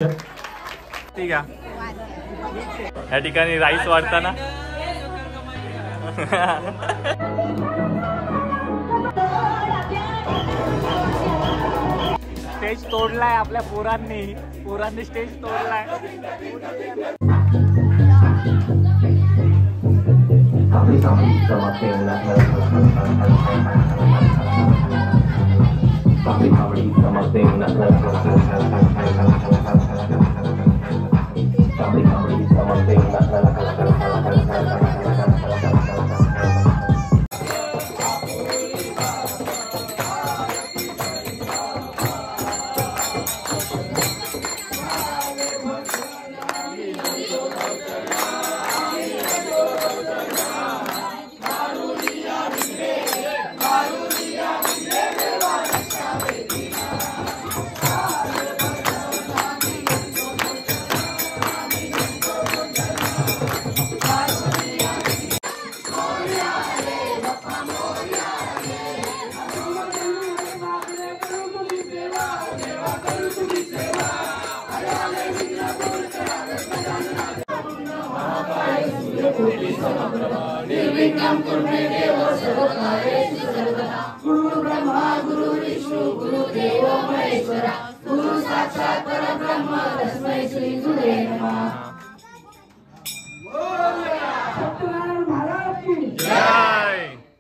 ठीक आहे, या ठिकाणी राईस वाढताना स्टेज तोडलाय आपल्या पोरांनी स्टेज तोडलाय. गुरु ब्रह्मा गुरु विष्णु गुरु देव महेश्वरा गुरु साक्षात परब्रह्म तस्मै श्री गुरुवे नमः.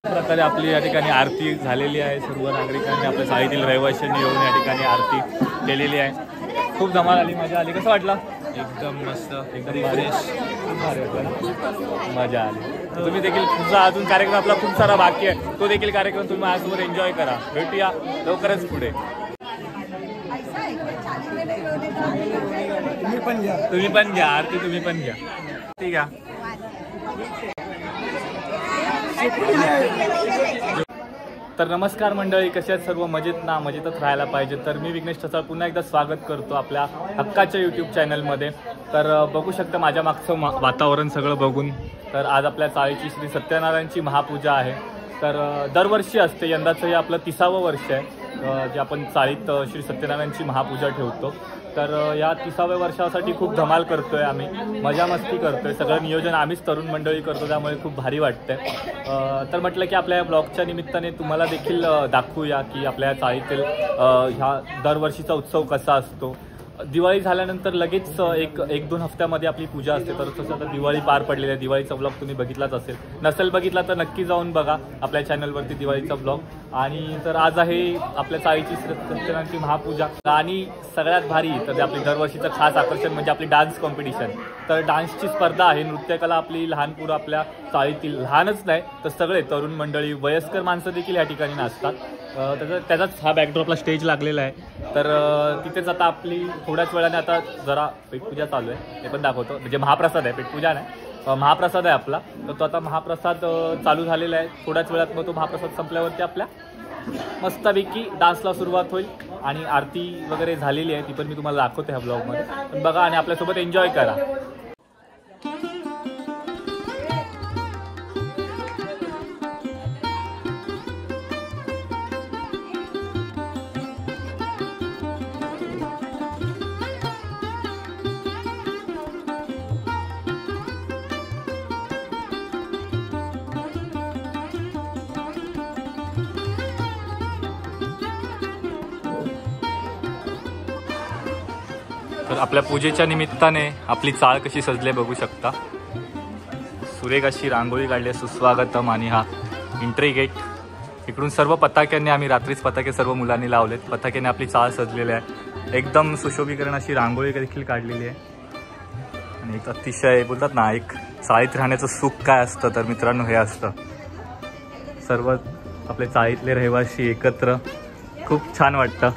प्रकारे आपली या ठिकाणी आरती झालेली आहे. सर्व नागरिकांनी आपल्या चाळीतील रहिवाशांनी येऊन या ठिकाणी आरती केलेली आहे. खूप धमाल आली, मजा आली. कसं वाटलं? एकदम मस्त, एकदम मजा आली. तुम्ही देखील तुमचा अजून कार्यक्रम आपला खूप सारा बाकी आहे, तो देखील कार्यक्रम तुम्ही माझ्यासोबत एन्जॉय करा. भेटूया लवकरच पुढे. तुम्ही पण घ्या आरती, तुम्ही पण घ्या. ठीक आहे. तर नमस्कार मंडळी, कसे आहेत सर्व? मजेत ना? मजेतच राहायला पाहिजे. तर मी विघ्नेश ठसाळ पुन्हा एकदा स्वागत करतो आपल्या हक्काच्या यूट्यूब चॅनलमध्ये. तर बघू शकता माझ्या मागचं वातावरण सगळं बघून. तर आज आपल्या चाळीची श्री सत्यनारायणची महापूजा आहे. तर दरवर्षी असते, यंदाचं हे आपलं 30वं वर्ष आहे जे आपण चाळीत श्री सत्यनारायणची महापूजा ठेवतो. तर या 30व्या वर्षासाठी खूप धमाल करतोय आम्ही, मजा मस्ती करतोय. सगळं नियोजन आम्हीच तरुण मंडळी करतो, त्यामुळे खूप भारी वाटतंय. तर म्हटलं की आपल्या या ब्लॉगच्या निमित्ताने तुम्हाला देखील दाखवूया की आपल्या चाळीतील ह्या दरवर्षीचा उत्सव कसा असतो. दिवाळी झाल्यानंतर लगेच एक दोन हफ्त्यामध्ये आपली पूजा असते. तर तसं आता दिवाळी पार पडलेली आहे. दिवाळीचा ब्लॉग तुम्ही बघितलाच असेल, नसेल बघितला तर नक्की जाऊन बघा आपल्या चॅनलवरती दिवाळीचा ब्लॉग. आणि तर आज आहे आपल्या चाळीची सत्यनारायणची महापूजा. आणि सगळ्यात भारी तर आपली दरवर्षीचं खास आकर्षण म्हणजे आपली डान्स कॉम्पिटिशन. तर डान्सची स्पर्धा आहे. नृत्यकला आपली लहान पोरं आपल्या चाळीतील, लहानच नाही तर सगळे तरुण मंडळी, वयस्कर माणसं देखील या ठिकाणी नाचतात. त्याचाच हा बॅकड्रॉपला स्टेज लागलेला आहे. तर तिथेच आता आपली थोड्याच वेळाने आता जरा पेटपूजा चालू आहे, ते पण दाखवतो. म्हणजे महाप्रसाद आहे, पेटपूजा नाही, महाप्रसाद आहे आपला. तर तो आता महाप्रसाद चालू झालेला आहे. थोड्याच वेळात मग तो महाप्रसाद संपल्यावरती आपल्या मस्तपैकी डान्सला सुरुवात होईल. आणि आरती वगैरे झालेली आहे, ती पण मी तुम्हाला दाखवते ह्या ब्लॉगमध्ये. पण बघा आणि आपल्यासोबत एन्जॉय करा. तर आपल्या पूजेच्या निमित्ताने आपली चाळ कशी सजले बघू शकता. सुरेख अशी रांगोळी काढली, सुस्वागतम. आणि हा एंट्री गेट. इकडून सर्व पताक्यांनी, आम्ही रात्रीच पताके सर्व मुलांनी लावलेत. पताक्याने आपली चाळ सजलेली आहे. एकदम सुशोभीकरण अशी रांगोळी देखील काढलेली आहे. आणि एक अतिशय बोलतात ना, एक चाळीत राहण्याचं सुख काय असतं तर मित्रांनो हे असतं. सर्व आपले चाळीतले रहिवासी एकत्र, खूप छान वाटतं.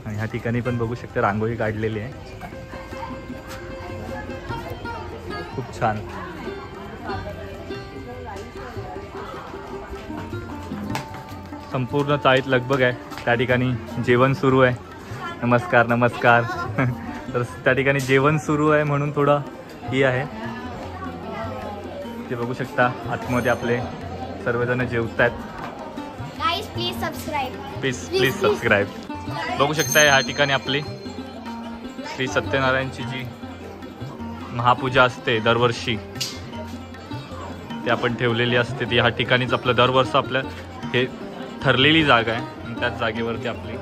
आणि ह्या ठिकाणी पण बघू शकता रांगोळी काढलेली आहे, खूप छान. संपूर्ण चाळीत लगबग आहे. त्या ठिकाणी जेवण सुरू आहे. नमस्कार नमस्कार. तर त्या ठिकाणी जेवण सुरू आहे म्हणून थोडं ही आहे. ते बघू शकता आतमध्ये आपले सर्वजण जेवत आहेत. Guys please subscribe. Please subscribe. बघू शकता ह्या ठिकाणी आपली श्री सत्यनारायणची जी महापूजा असते दरवर्षी ती आपण ठेवलेली असते. ती ह्या ठिकाणीच आपलं दरवर्ष आपल्या हे ठरलेली जागा आहे आणि त्याच जागेवरती आपली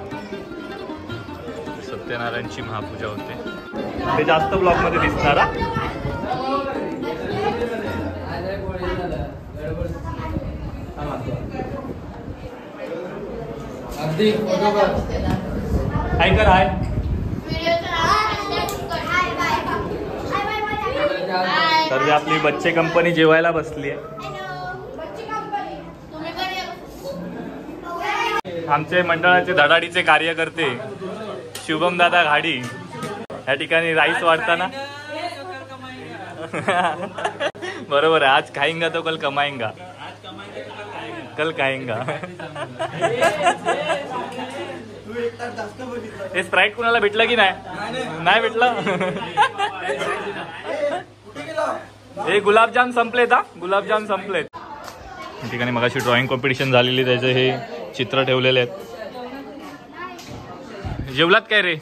सत्यनारायणची महापूजा होते. ते जास्त ब्लॉगमध्ये दिसणार हा. काय कर आहे तर आपली बच्चे कंपनी जेवायला बसली आहे. आमचे मंडळाचे धडाडीचे कार्यकर्ते शुभम दादा घाडी या ठिकाणी राईस वाढताना बरोबर आहे. आज खाईंगा तो कल कमाएंगा, कल खाएंगा. हे स्प्राईट कुणाला भेटलं की नाही भेटलं. हे गुलाबजाम संपलेत हा, गुलाबजाम संपलेत. या ठिकाणी मगाशी ड्रॉइंग कॉम्पिटिशन झालेली, त्याचे हे चित्र ठेवलेले आहेत. जेवलात काय रे?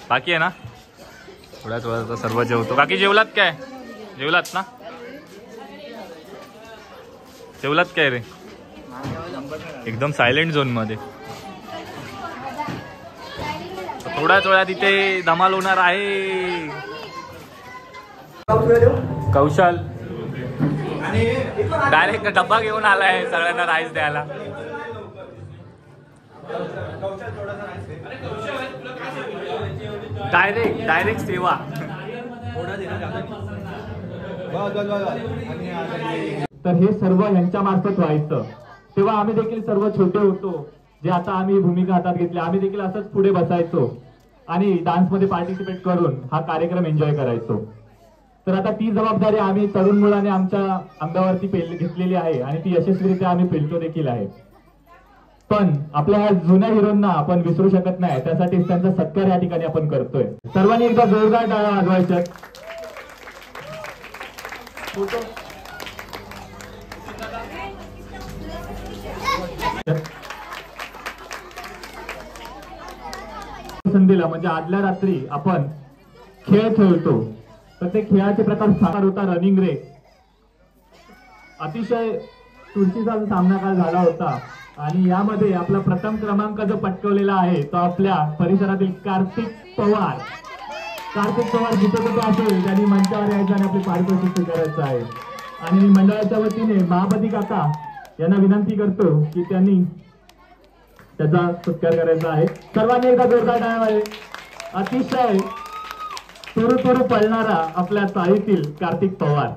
बाकी आहे ना, थोड्याच वेळात सर्व जेवतो. काकी जेवलात काय? जेवलात ना? जेवलात काय रे? एकदम सायलेंट झोन मध्ये. थोड्याच वेळात इथे धमाल होणार आहे. कौशल डायरेक्ट डब्बा घेऊन आलाय सगळ्यांना राईस द्यायला. डायरेक्ट सेवा. तर हे सर्व यांच्या मार्फत व्हायचं. तेव्हा आम्ही देखील सर्व छोटे होतो, जे आता आम्ही भूमिका हातात घेतली. आम्ही देखील असंच पुढे बसायचो आणि डान्समध्ये पार्टिसिपेट करून हा कार्यक्रम एन्जॉय करायचो. तर आता ती जबाबदारी आम्ही तरुण मुलाने आमच्या अंगावरती घेतलेली आहे आणि ती यशस्वीरित्या आम्ही पेलतो देखील आहे. पण आपल्या ह्या जुन्या हिरोंना आपण विसरू शकत नाही, त्यासाठी त्यांचा सत्कार या ठिकाणी आपण करतोय. सर्वांनी एकदा जोरदार टाळ्या वाजवायच्या. संधीला म्हणजे आदल्या रात्री आपण खेळ खेळतो, तर ते खेळाचे प्रकार साकार होता रनिंग रेस. अतिशय चुरशीचा सामना काल झाला होता आणि यामध्ये आपला प्रथम क्रमांक जो पटकवलेला आहे तो आपल्या परिसरातील कार्तिक पवार जिथे कुठे असेल त्यांनी मंचावर यायचं आणि आपली पारितोषिक स्वीकारायचं आहे. आणि मी मंडळाच्या वतीने महापती काका यांना विनंती करतो की त्यांनी त्याचा सत्कार करायचा आहे. सर्वांनी एकदा जोरदार टाळ्या. अतिशय तुरु पळणारा आपल्या चाळीतील कार्तिक पवार.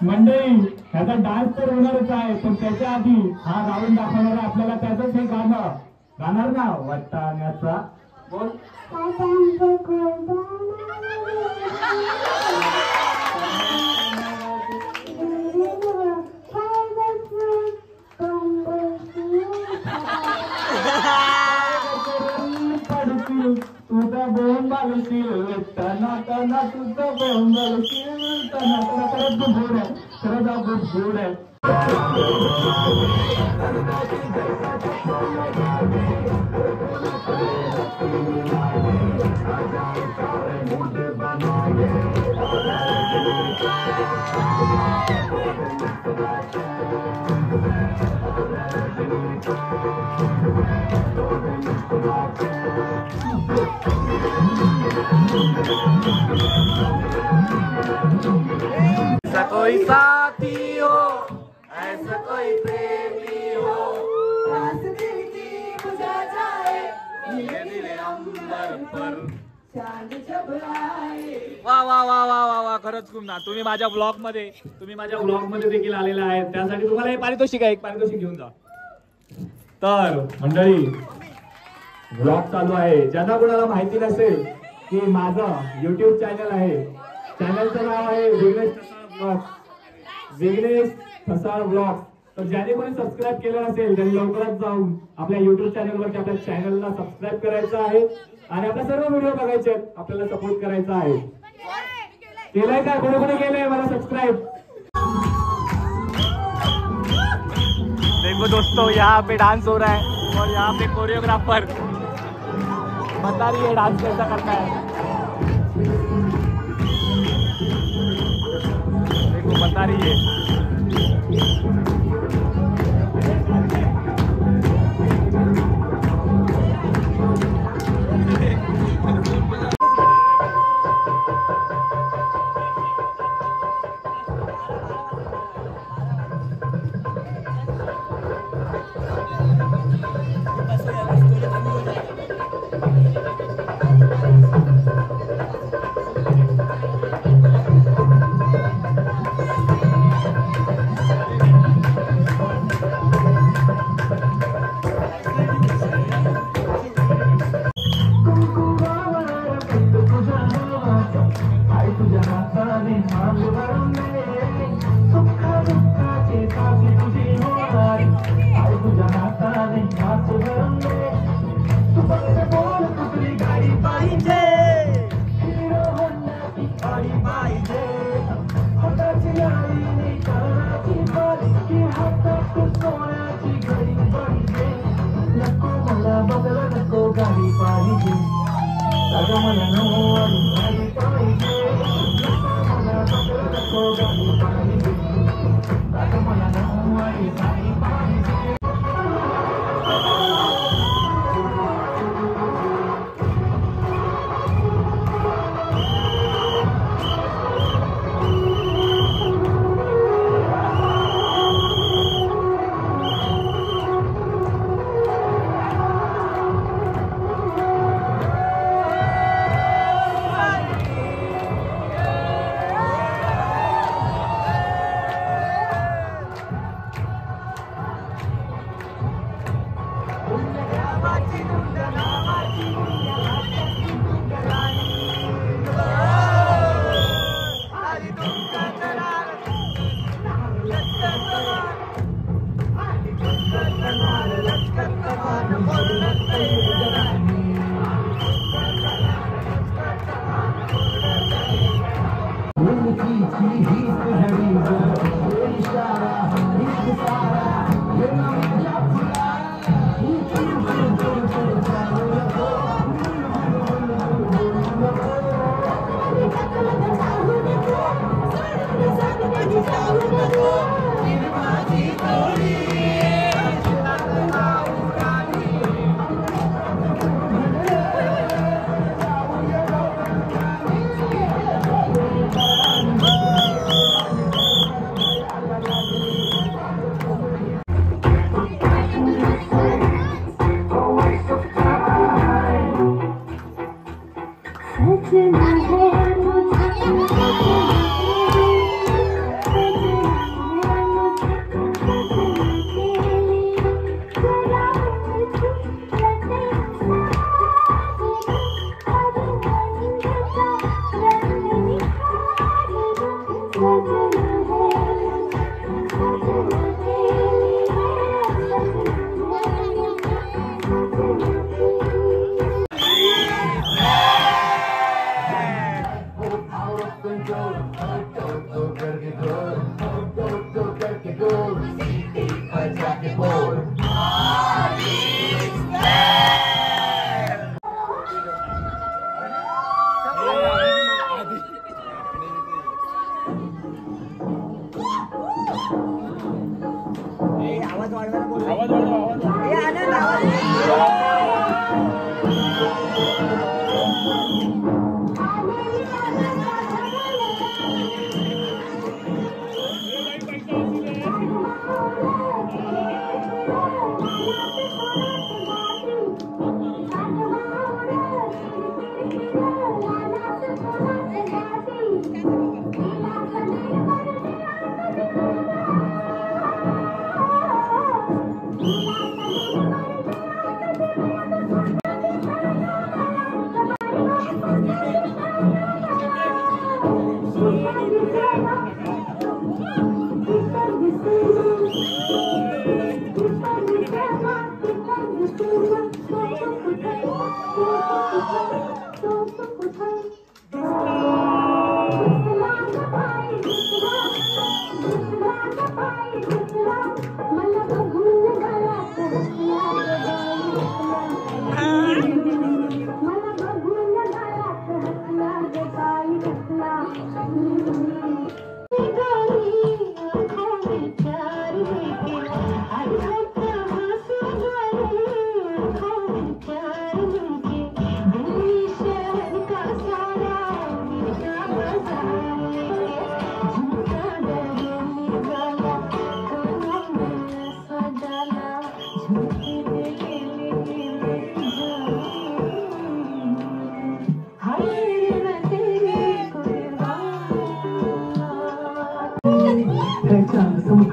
मंडळी ह्याचा डान्स तर होणारच आहे, पण त्याच्या आधी हा गाऊन दाखवणार आपल्याला त्याचंच हे गाणं गाणार ना वाटाण्याचा बोल. तुझा बोंब घालशील टना टना, तुझा बोंब घालशील टना टना. खरंच खूप गोड आहे, खरंच हा खूप गोड आहे. ऐसा कोई साथी हो, ऐसा कोई प्रेमी हो, पास दिल की बुझा जाए, धीरे धीरे अंबर पर। चांद जब आए। वा वा वा वा वा वा, खरंच खूप ना. तुम्ही माझ्या ब्लॉग मध्ये देखील आलेला आहे, त्यासाठी तुम्हाला हे पारितोषिक आहे, एक पारितोषिक घेऊन जा. तर मंडळी, ब्लॉग चालू आहे. ज्यांना कोणाला माहिती नसेल की माझं YouTube चॅनल आहे, चॅनलचं नाव आहे विघ्नेश ठसाळ ब्लॉग. विघ्नेश ठसाळ ब्लॉग. तर ज्याने कोणी सबस्क्राईब केलं नसेल त्यांनी लवकरच जाऊन आपल्या YouTube चॅनलवरती आपल्या चॅनलला सबस्क्राईब करायचं आहे आणि आपल्या सर्व व्हिडिओ बघायचे आहेत, आपल्याला सपोर्ट करायचा आहे. केलंय का? कोणी कोणी केलंय मला सबस्क्राईब? देखो दोस्तों, यहाँ पे डांस हो रहा है और यहाँ पे कोरियोग्राफर बता रही है डांस कैसा करना है. देखो बता रही है.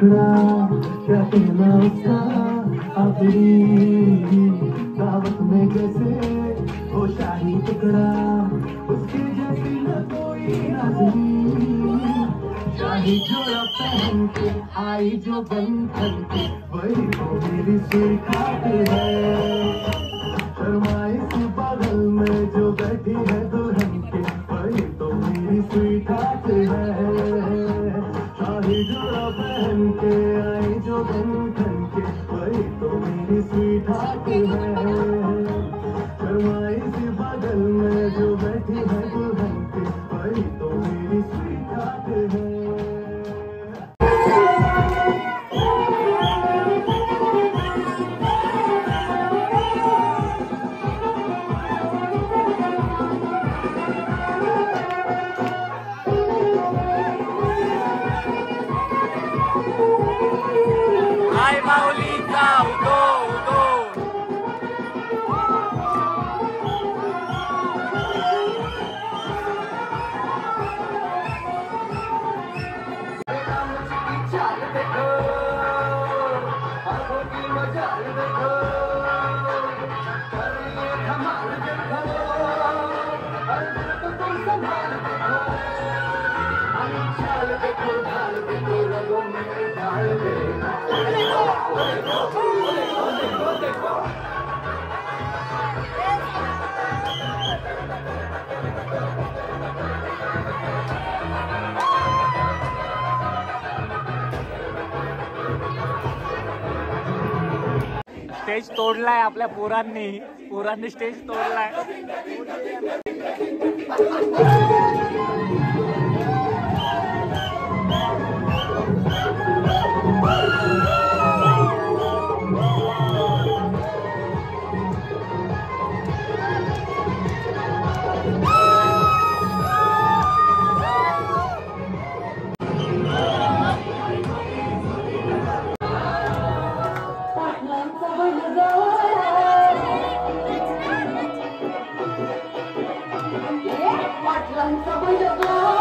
क्या कहना उसका आखिरी दावत में जैसे वो शाही टुकड़ा उसके जैसी न कोई नाज़नी शाही जोड़ा पहन के आई जो बंधन के वही तो मेरी स्वीकार है शर्माई सी बगल में जो बैठी है दुल्हन के वही तो मेरी स्वीकार है शाही जोड़ा पहन के आई जो बंधन के वही तो मेरी स्वीट है शर्माई सी बगल में जो बैठी है दुल्हन के वही तो मेरी स्वीट है। स्टेज तोडलाय आपल्या पोरांनी स्टेज तोडलाय। पाटलांचा